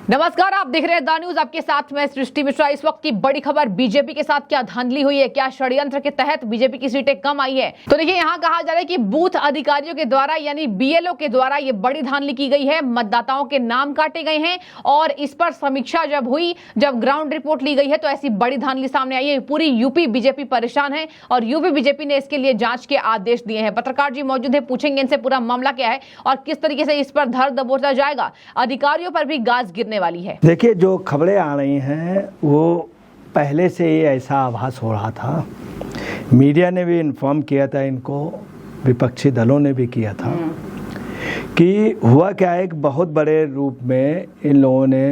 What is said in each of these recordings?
नमस्कार, आप देख रहे हैं द न्यूज। आपके साथ मैं सृष्टि मिश्रा। इस वक्त की बड़ी खबर, बीजेपी के साथ क्या धांधली हुई है, क्या षड्यंत्र के तहत बीजेपी की सीटें कम आई है। तो देखिए, यहाँ कहा जा रहा है कि बूथ अधिकारियों के द्वारा यानी बीएलओ के द्वारा ये बड़ी धांधली की गई है। मतदाताओं के नाम काटे गए हैं और इस पर समीक्षा जब हुई, जब ग्राउंड रिपोर्ट ली गई है, तो ऐसी बड़ी धांधली सामने आई है। पूरी यूपी बीजेपी परेशान है और यूपी बीजेपी ने इसके लिए जांच के आदेश दिए हैं। पत्रकार जी मौजूद है, पूछेंगे इनसे पूरा मामला क्या है और किस तरीके से इस पर धर दबोचा जाएगा। अधिकारियों पर भी गाज गिरने वाली है। देखिए, जो खबरें आ रही हैं वो पहले से ही ऐसा आभास हो रहा था। मीडिया ने भी इन्फॉर्म किया था इनको, विपक्षी दलों ने भी किया था कि हुआ क्या है, एक बहुत बड़े रूप में इन लोगों ने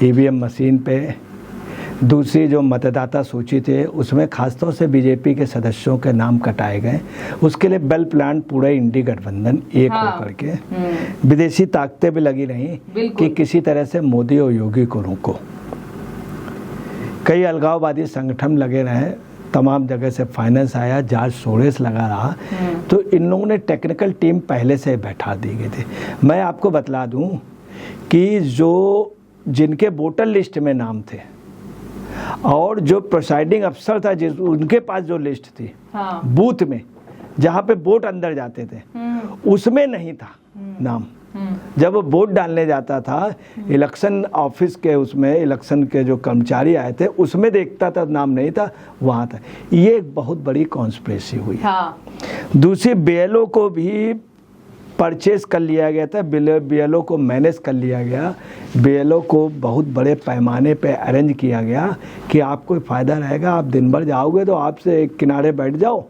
ईवीएम मशीन पे, दूसरी जो मतदाता सूची थे उसमें खासतौर से बीजेपी के सदस्यों के नाम कटाए गए। उसके लिए वेल प्लान पूरा इंडी गठबंधन एक होकर के विदेशी ताकतें भी लगी रहीं कि किसी तरह से मोदी और योगी को रोको। कई अलगाववादी संगठन लगे रहे, तमाम जगह से फाइनेंस आया, जॉर्ज सोरेस लगा रहा। तो इन लोगों ने टेक्निकल टीम पहले से बैठा दी गई थी। मैं आपको बतला दूं कि जिनके वोटर लिस्ट में नाम थे और जो प्रिसाइडिंग अफसर था उनके पास जो लिस्ट थी बूथ में जहाँ पे वोट अंदर जाते थे उसमें नहीं था नाम। जब वो वोट डालने जाता था इलेक्शन ऑफिस के, उसमें इलेक्शन के जो कर्मचारी आए थे उसमें देखता था नाम नहीं था, वहाँ था। ये एक बहुत बड़ी कॉन्स्पिरेसी हुई। दूसरी बीएलओ को भी परचेज कर लिया गया था, बीएलओ को मैनेज कर लिया गया, बीएलओ को बहुत बड़े पैमाने पे अरेंज किया गया कि आपको फ़ायदा रहेगा, आप दिन भर जाओगे तो आपसे एक किनारे बैठ जाओ।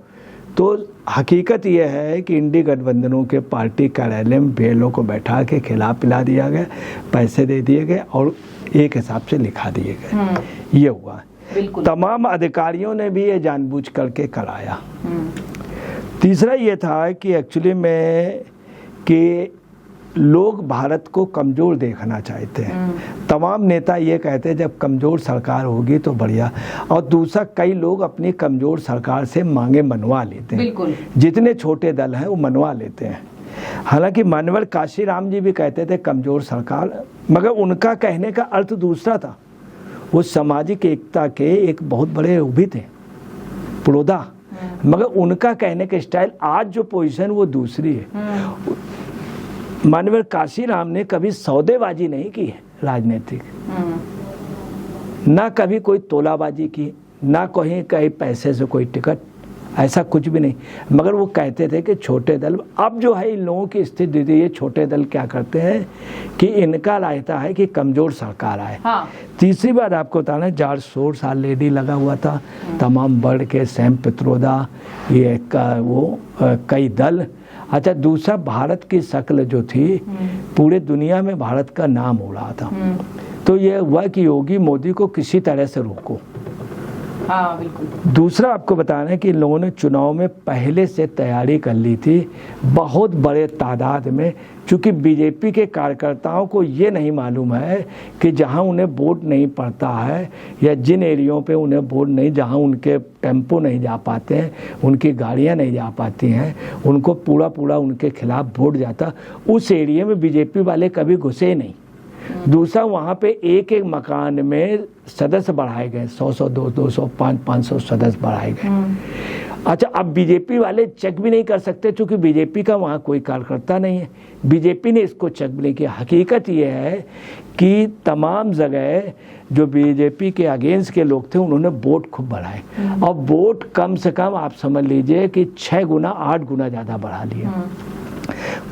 तो हकीकत यह है कि इंडी गठबंधनों के पार्टी कार्यालय में बीएलओ को बैठा के खिला पिला दिया गया, पैसे दे दिए गए और एक हिसाब से लिखा दिए गए। ये हुआ। तमाम अधिकारियों ने भी ये जानबूझ करके कराया। तीसरा ये था कि एक्चुअली में कि लोग भारत को कमज़ोर देखना चाहते हैं। तमाम नेता ये कहते हैं जब कमज़ोर सरकार होगी तो बढ़िया। और दूसरा, कई लोग अपनी कमज़ोर सरकार से मांगे मनवा लेते हैं। जितने छोटे दल हैं वो मनवा लेते हैं। हालांकि मानवर काशीराम जी भी कहते थे कमज़ोर सरकार, मगर उनका कहने का अर्थ दूसरा था। वो सामाजिक एकता के एक बहुत बड़े वो भी थे, पुरोधा, मगर उनका कहने का स्टाइल, आज जो पोजीशन वो दूसरी है। मानवर काशीराम ने कभी सौदेबाजी नहीं की है राजनीतिक, ना कभी कोई तोलाबाजी की, ना कहीं पैसे से कोई टिकट, ऐसा कुछ भी नहीं। मगर वो कहते थे कि छोटे दल, अब जो है इन लोगों की स्थिति, ये छोटे दल क्या करते हैं कि इनका रहता है कि कमज़ोर सरकार आए। तीसरी बात आपको बताना, जॉर्ज सोर्स ऑलरेडी लगा हुआ था, तमाम वर्ड के, सैम पित्रोदा, ये कई दल। अच्छा, दूसरा, भारत की शक्ल जो थी पूरे दुनिया में भारत का नाम हो रहा था। तो ये हुआ कि योगी मोदी को किसी तरह से रोको। बिल्कुल। दूसरा आपको बताना है कि इन लोगों ने चुनाव में पहले से तैयारी कर ली थी बहुत बड़े तादाद में, क्योंकि बीजेपी के कार्यकर्ताओं को ये नहीं मालूम है कि जहां उन्हें वोट नहीं पड़ता है या जिन एरियो पे उन्हें वोट नहीं, जहां उनके टेम्पो नहीं जा पाते हैं, उनकी गाड़ियां नहीं जा पाती हैं, उनको पूरा उनके खिलाफ वोट जाता, उस एरिया में बीजेपी वाले कभी घुसे नहीं। दूसरा, वहाँ पे एक एक मकान में सदस्य बढ़ाए गए, 100 200 500 सदस्य बढ़ाए गए। अच्छा, अब बीजेपी वाले चेक भी नहीं कर सकते क्योंकि बीजेपी का वहाँ कोई कार्यकर्ता नहीं है। बीजेपी ने इसको चेक भी नहीं किया। हकीकत ये है कि तमाम जगह जो बीजेपी के अगेंस्ट के लोग थे उन्होंने वोट खूब बढ़ाए और वोट कम से कम आप समझ लीजिए कि 6 गुना 8 गुना ज़्यादा बढ़ा लिया।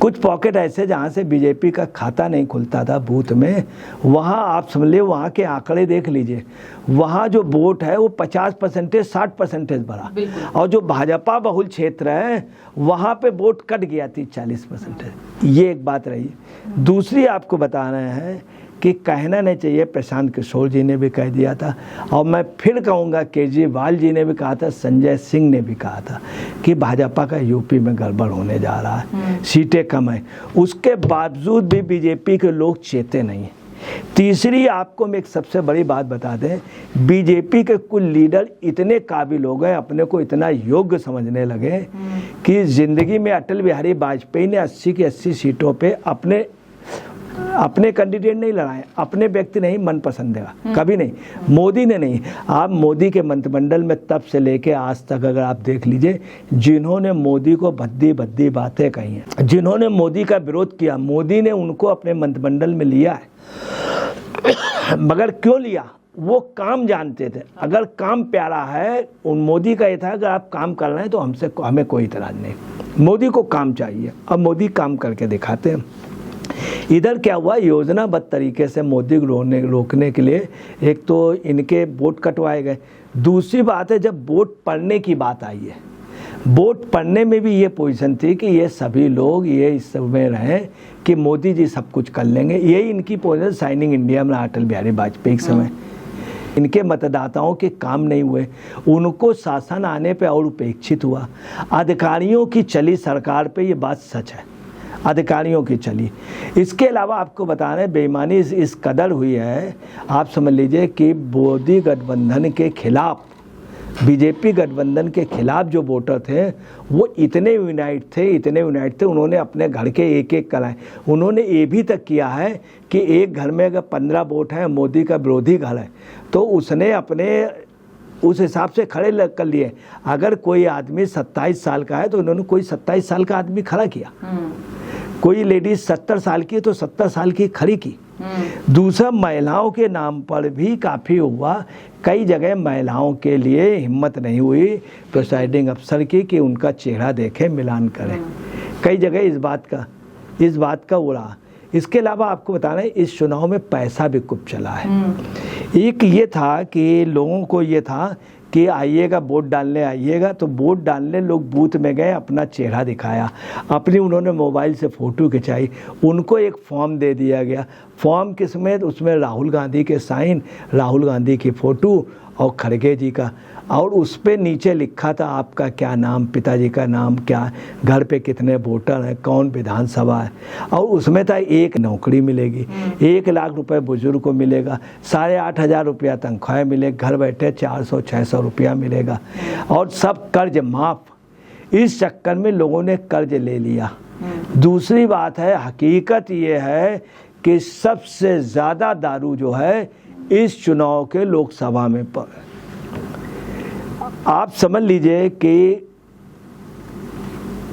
कुछ पॉकेट ऐसे जहाँ से बीजेपी का खाता नहीं खुलता था बूथ में, वहाँ आप समझ लीजिए, वहाँ के आंकड़े देख लीजिए, वहाँ जो वोट है वो 50% 60% बढ़ा। और जो भाजपा बहुल क्षेत्र है वहाँ पे वोट कट गया 30-40%। ये एक बात रही। दूसरी आपको बता रहे हैं कि कहना नहीं चाहिए, प्रशांत किशोर जी ने भी कह दिया था और मैं फिर कहूँगा, केजरीवाल जी ने भी कहा था, संजय सिंह ने भी कहा था कि भाजपा का यूपी में गड़बड़ होने जा रहा है, सीटें कम है। उसके बावजूद भी बीजेपी के लोग चेते नहीं हैं। तीसरी, आपको मैं एक सबसे बड़ी बात बता दें, बीजेपी के कुछ लीडर इतने काबिल हो गए, अपने को इतना योग्य समझने लगे कि जिंदगी में अटल बिहारी वाजपेयी ने 80 की 80 सीटों पे अपने अपने कैंडिडेट नहीं लड़ाए, अपने व्यक्ति नहीं, मन पसंदेगा, कभी नहीं। मोदी ने नहीं। आप मोदी के मंत्रिमंडल में तब से लेके आज तक अगर आप देख लीजिए, जिन्होंने मोदी को भद्दी भद्दी बातें कही हैं, जिन्होंने मोदी का विरोध किया, मोदी ने उनको अपने मंत्रिमंडल में लिया है। मगर क्यों लिया? वो काम जानते थे। अगर काम प्यारा है, उन मोदी का ये था अगर आप काम कर रहे हैं तो हमें कोई इतराज नहीं, मोदी को काम चाहिए। अब मोदी काम करके दिखाते हैं। इधर क्या हुआ, योजनाबद्ध तरीके से मोदी को रोकने के लिए एक तो इनके वोट कटवाए गए। दूसरी बात है, जब वोट पड़ने की बात आई है, वोट पड़ने में भी ये पोजीशन थी कि ये सभी लोग ये इस समय रहे कि मोदी जी सब कुछ कर लेंगे। यही इनकी पोजीशन शाइनिंग इंडिया में अटल बिहारी वाजपेयी के समय। इनके मतदाताओं के काम नहीं हुए, उनको शासन आने पे और उपेक्षित हुआ। अधिकारियों की चली सरकार पे, ये बात सच है, अधिकारियों की चली। इसके अलावा आपको बता रहे बेईमानी इस कदर हुई है, आप समझ लीजिए कि मोदी गठबंधन के खिलाफ, बीजेपी गठबंधन के खिलाफ जो वोटर थे वो इतने यूनाइट थे, उन्होंने अपने घर के एक एक कराए। उन्होंने ये भी तक किया है कि एक घर में अगर 15 वोट हैं, मोदी का विरोधी घर है, तो उसने अपने उस हिसाब से खड़े कर लिए। अगर कोई आदमी 27 साल का है तो उन्होंने कोई 27 साल का आदमी खड़ा किया, कोई लेडीज 70 साल की तो 70 साल की खड़ी की। दूसरा, महिलाओं के नाम पर भी काफ़ी हुआ। कई जगह महिलाओं के लिए हिम्मत नहीं हुई प्रिसाइडिंग अफसर की कि उनका चेहरा देखें, मिलान करें। कई जगह इस बात का उड़ा। इसके अलावा आपको बताना है, इस चुनाव में पैसा भी खूब चला है। एक ये था कि लोगों को ये था कि आइएगा वोट डालने आइएगा, तो वोट डालने लोग बूथ में गए, अपना चेहरा दिखाया, अपनी उन्होंने मोबाइल से फ़ोटो खिंचाई, उनको एक फॉर्म दे दिया गया। फॉर्म किसमें? उसमें राहुल गांधी के साइन, राहुल गांधी की फ़ोटो और खड़गे जी का, और उस पर नीचे लिखा था आपका क्या नाम, पिताजी का नाम क्या, घर पे कितने वोटर हैं, कौन विधानसभा है, और उसमें था एक नौकरी मिलेगी, 1 लाख रुपए बुजुर्ग को मिलेगा, 8,500 रुपया तनख्वाह मिले, घर बैठे 400-600 रुपया मिलेगा, और सब कर्ज माफ। इस चक्कर में लोगों ने कर्ज ले लिया। दूसरी बात है, हकीकत ये है कि सबसे ज़्यादा दारू जो है इस चुनाव के लोकसभा में आप समझ लीजिए कि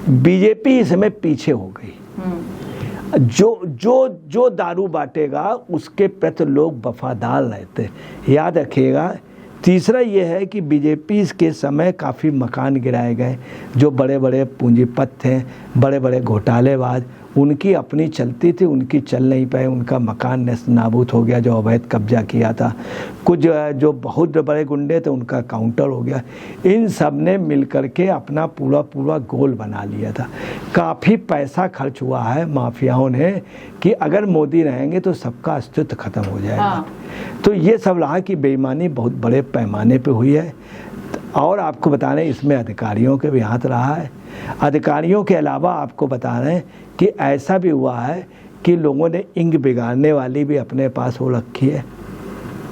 बीजेपी इसमें पीछे हो गई। जो दारू बांटेगा उसके प्रति लोग वफादार रहते, याद रखिएगा। तीसरा ये है कि बीजेपी के समय काफ़ी मकान गिराए गए, जो बड़े बड़े पूंजीपति थे, बड़े बड़े घोटालेबाज, उनकी अपनी चलती थी, उनकी चल नहीं पाए, उनका मकान नाबूद हो गया जो अवैध कब्जा किया था। कुछ जो बहुत बड़े गुंडे थे उनका काउंटर हो गया। इन सब ने मिलकर के अपना पूरा गोल बना लिया था। काफ़ी पैसा खर्च हुआ है माफियाओं ने कि अगर मोदी रहेंगे तो सबका अस्तित्व खत्म हो जाएगा। तो ये सब रहा कि बेईमानी बहुत बड़े पैमाने पे हुई है। और आपको बता रहे हैं इसमें अधिकारियों के भी हाथ रहा है। अधिकारियों के अलावा आपको बता रहे हैं कि ऐसा भी हुआ है कि लोगों ने इंग बिगाड़ने वाली भी अपने पास हो रखी है,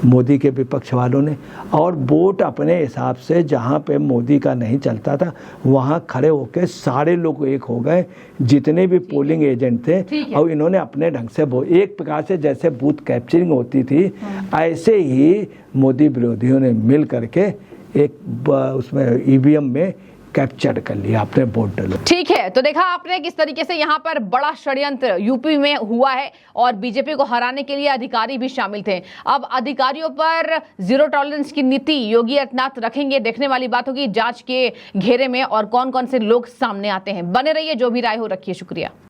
मोदी के विपक्ष वालों ने, और वोट अपने हिसाब से जहाँ पे मोदी का नहीं चलता था वहाँ खड़े होकर सारे लोग एक हो गए, जितने भी पोलिंग एजेंट थे, और इन्होंने अपने ढंग से एक प्रकार से जैसे बूथ कैप्चरिंग होती थी ऐसे ही मोदी विरोधियों ने मिल करके एक उसमें ईवीएम में कैप्चर कर लिया, अपने वोट डालो। ठीक है, तो देखा आपने किस तरीके से यहाँ पर बड़ा षड्यंत्र यूपी में हुआ है और बीजेपी को हराने के लिए अधिकारी भी शामिल थे। अब अधिकारियों पर जीरो टॉलरेंस की नीति योगी आदित्यनाथ रखेंगे, देखने वाली बात होगी जांच के घेरे में और कौन कौन से लोग सामने आते हैं। बने रहिए, जो भी राय हो रखिए। शुक्रिया।